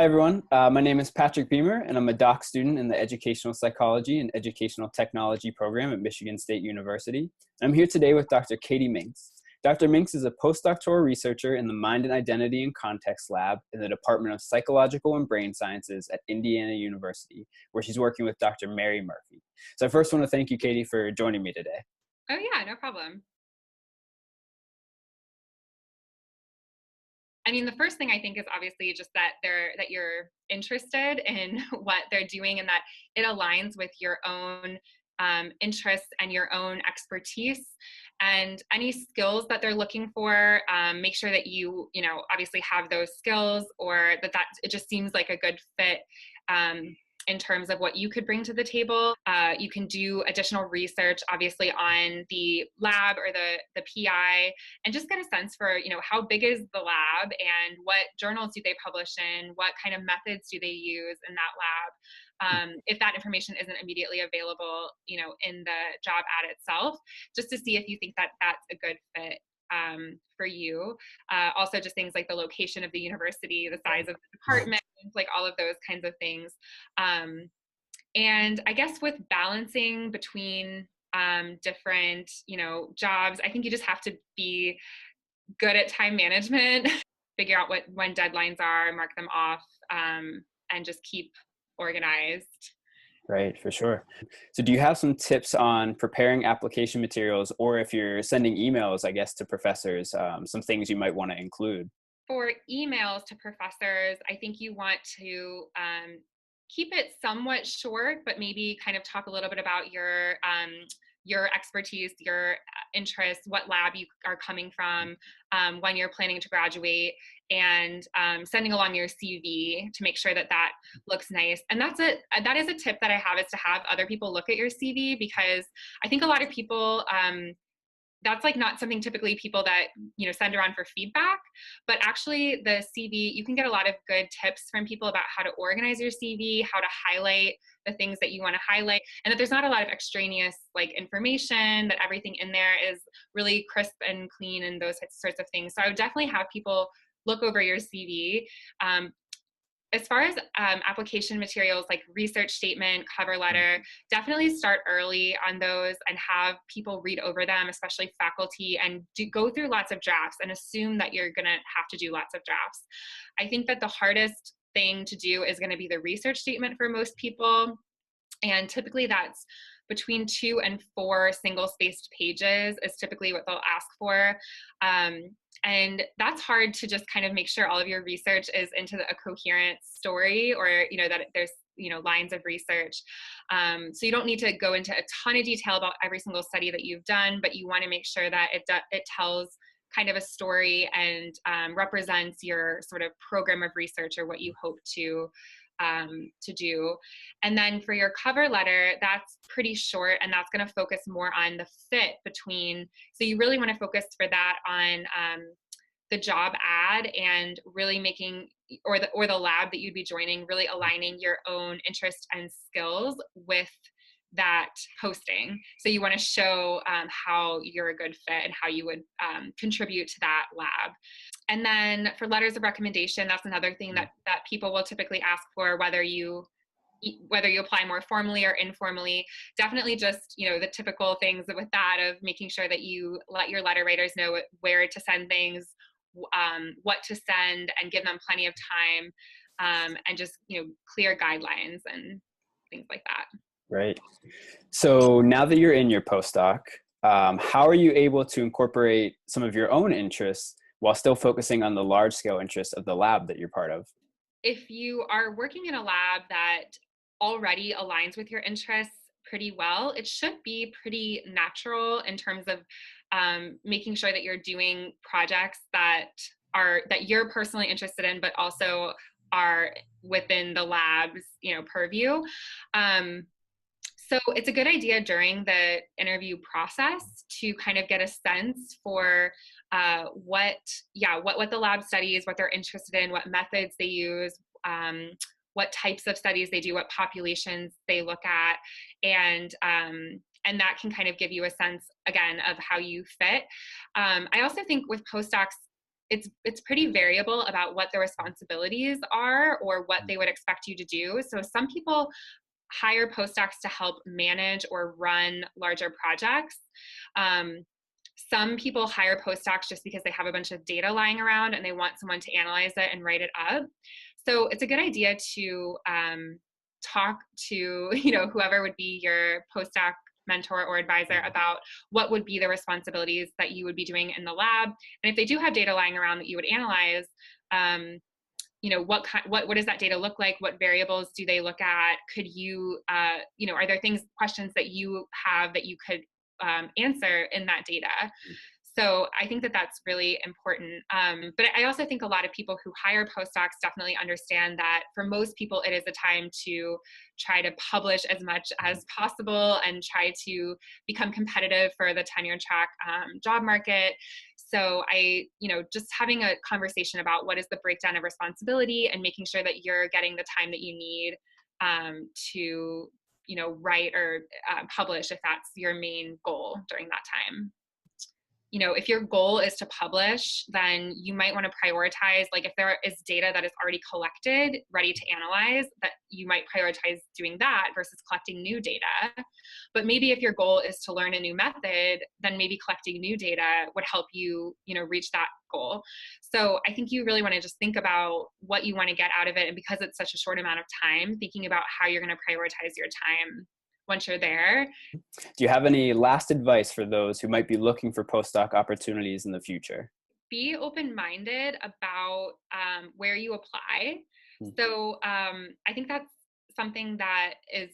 Hi, everyone. My name is Patrick Beymer, and I'm a doc student in the Educational Psychology and Educational Technology program at Michigan State University. I'm here today with Dr. Katie Muenks. Dr. Muenks is a postdoctoral researcher in the Mind and Identity and Context Lab in the Department of Psychological and Brain Sciences at Indiana University, where she's working with Dr. Mary Murphy. So I first want to thank you, Katie, for joining me today. Oh yeah, no problem. I mean, the first thing I think is obviously just that you're interested in what they're doing and that it aligns with your own interests and your own expertise and any skills that they're looking for. Make sure that you obviously have those skills, or that it just seems like a good fit. In terms of what you could bring to the table. You can do additional research, obviously, on the lab or the PI, and just get a sense for, how big is the lab and what journals do they publish in, what kind of methods do they use in that lab. If that information isn't immediately available, in the job ad itself, just to see if you think that that's a good fit for you. Also just things like the location of the university, the size of the department, like all of those kinds of things. And I guess with balancing between different, jobs, I think you just have to be good at time management, figure out when deadlines are, mark them off, and just keep organized. Right, for sure. So do you have some tips on preparing application materials, or if you're sending emails, I guess, to professors, some things you might want to include? For emails to professors, I think you want to keep it somewhat short, but maybe kind of talk a little bit about your expertise, your interests, what lab you are coming from, when you're planning to graduate, and sending along your CV to make sure that that looks nice. And that is a tip that I have, is to have other people look at your CV, because I think a lot of people, that's like not something typically people that send around for feedback, but actually the CV, you can get a lot of good tips from people about how to organize your CV, how to highlight the things that you want to highlight, and that there's not a lot of extraneous information, that everything in there is really crisp and clean and those sorts of things. So I would definitely have people look over your CV. As far as application materials like research statement, cover letter, definitely start early on those and have people read over them, especially faculty, and go through lots of drafts and assume that you're going to have to do lots of drafts. I think that the hardest thing to do is going to be the research statement for most people. And typically that's between 2 and 4 single-spaced pages is typically what they'll ask for. And that's hard to just kind of make sure all of your research is into a coherent story, or, that there's, lines of research. So you don't need to go into a ton of detail about every single study that you've done, but you want to make sure that it tells kind of a story and represents your sort of program of research, or what you hope to do. And then for your cover letter, that's pretty short, and that's going to focus more on the fit between, so you really want to focus for that on the job ad, and really making, or the lab that you'd be joining, really aligning your own interest and skills with that posting. So you want to show how you're a good fit and how you would contribute to that lab. And then for letters of recommendation, that's another thing that people will typically ask for, whether you apply more formally or informally. Definitely just, the typical things with that, of making sure that you let your letter writers know where to send things, what to send, and give them plenty of time, and just, clear guidelines and things like that. Right. So now that you're in your postdoc, how are you able to incorporate some of your own interests while still focusing on the large scale interests of the lab that you're part of? If you are working in a lab that already aligns with your interests pretty well, it should be pretty natural in terms of making sure that you're doing projects that you're personally interested in, but also are within the lab's purview. So it's a good idea during the interview process to kind of get a sense for what the lab studies, what they're interested in, what methods they use, what types of studies they do, what populations they look at, and that can kind of give you a sense, again, of how you fit. I also think with postdocs, it's pretty variable about what the responsibilities are or what they would expect you to do. So some people hire postdocs to help manage or run larger projects. Some people hire postdocs just because they have a bunch of data lying around and they want someone to analyze it and write it up. So it's a good idea to talk to, whoever would be your postdoc mentor or advisor about what would be the responsibilities that you would be doing in the lab. And if they do have data lying around that you would analyze, what does that data look like? What variables do they look at? Could you, are there questions that you have that you could answer in that data? So I think that that's really important. But I also think a lot of people who hire postdocs definitely understand that for most people, it is a time to try to publish as much as possible and try to become competitive for the tenure track job market. So just having a conversation about what is the breakdown of responsibility and making sure that you're getting the time that you need to, write or publish if that's your main goal during that time. If your goal is to publish, then you might want to prioritize, like if there is data that is already collected, ready to analyze, that you might prioritize doing that versus collecting new data. But maybe if your goal is to learn a new method, then maybe collecting new data would help you, reach that goal. So I think you really want to just think about what you want to get out of it. And because it's such a short amount of time, thinking about how you're going to prioritize your time once you're there. Do you have any last advice for those who might be looking for postdoc opportunities in the future? Be open-minded about where you apply. So I think that's something that is,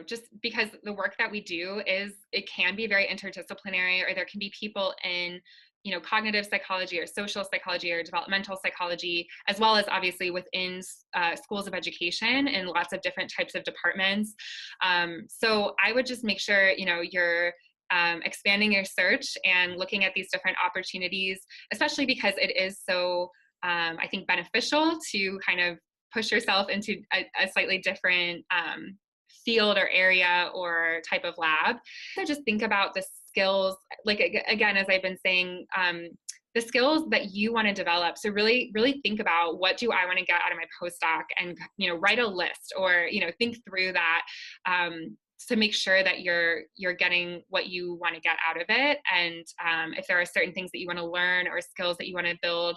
just because the work that we do it can be very interdisciplinary, or there can be people in cognitive psychology or social psychology or developmental psychology, as well as obviously within schools of education and lots of different types of departments. So I would just make sure, you're expanding your search and looking at these different opportunities, especially because it is so, I think, beneficial to kind of push yourself into a slightly different field or area or type of lab. So just think about the skills, like again, as I've been saying, the skills that you want to develop. So really, really think about, what do I want to get out of my postdoc, and write a list, or think through that to make sure that you're getting what you want to get out of it. And if there are certain things that you want to learn or skills that you want to build,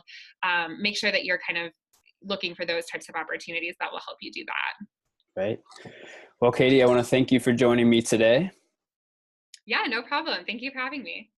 make sure that you're kind of looking for those types of opportunities that will help you do that. Right. Well, Katie, I want to thank you for joining me today. Yeah, no problem. Thank you for having me.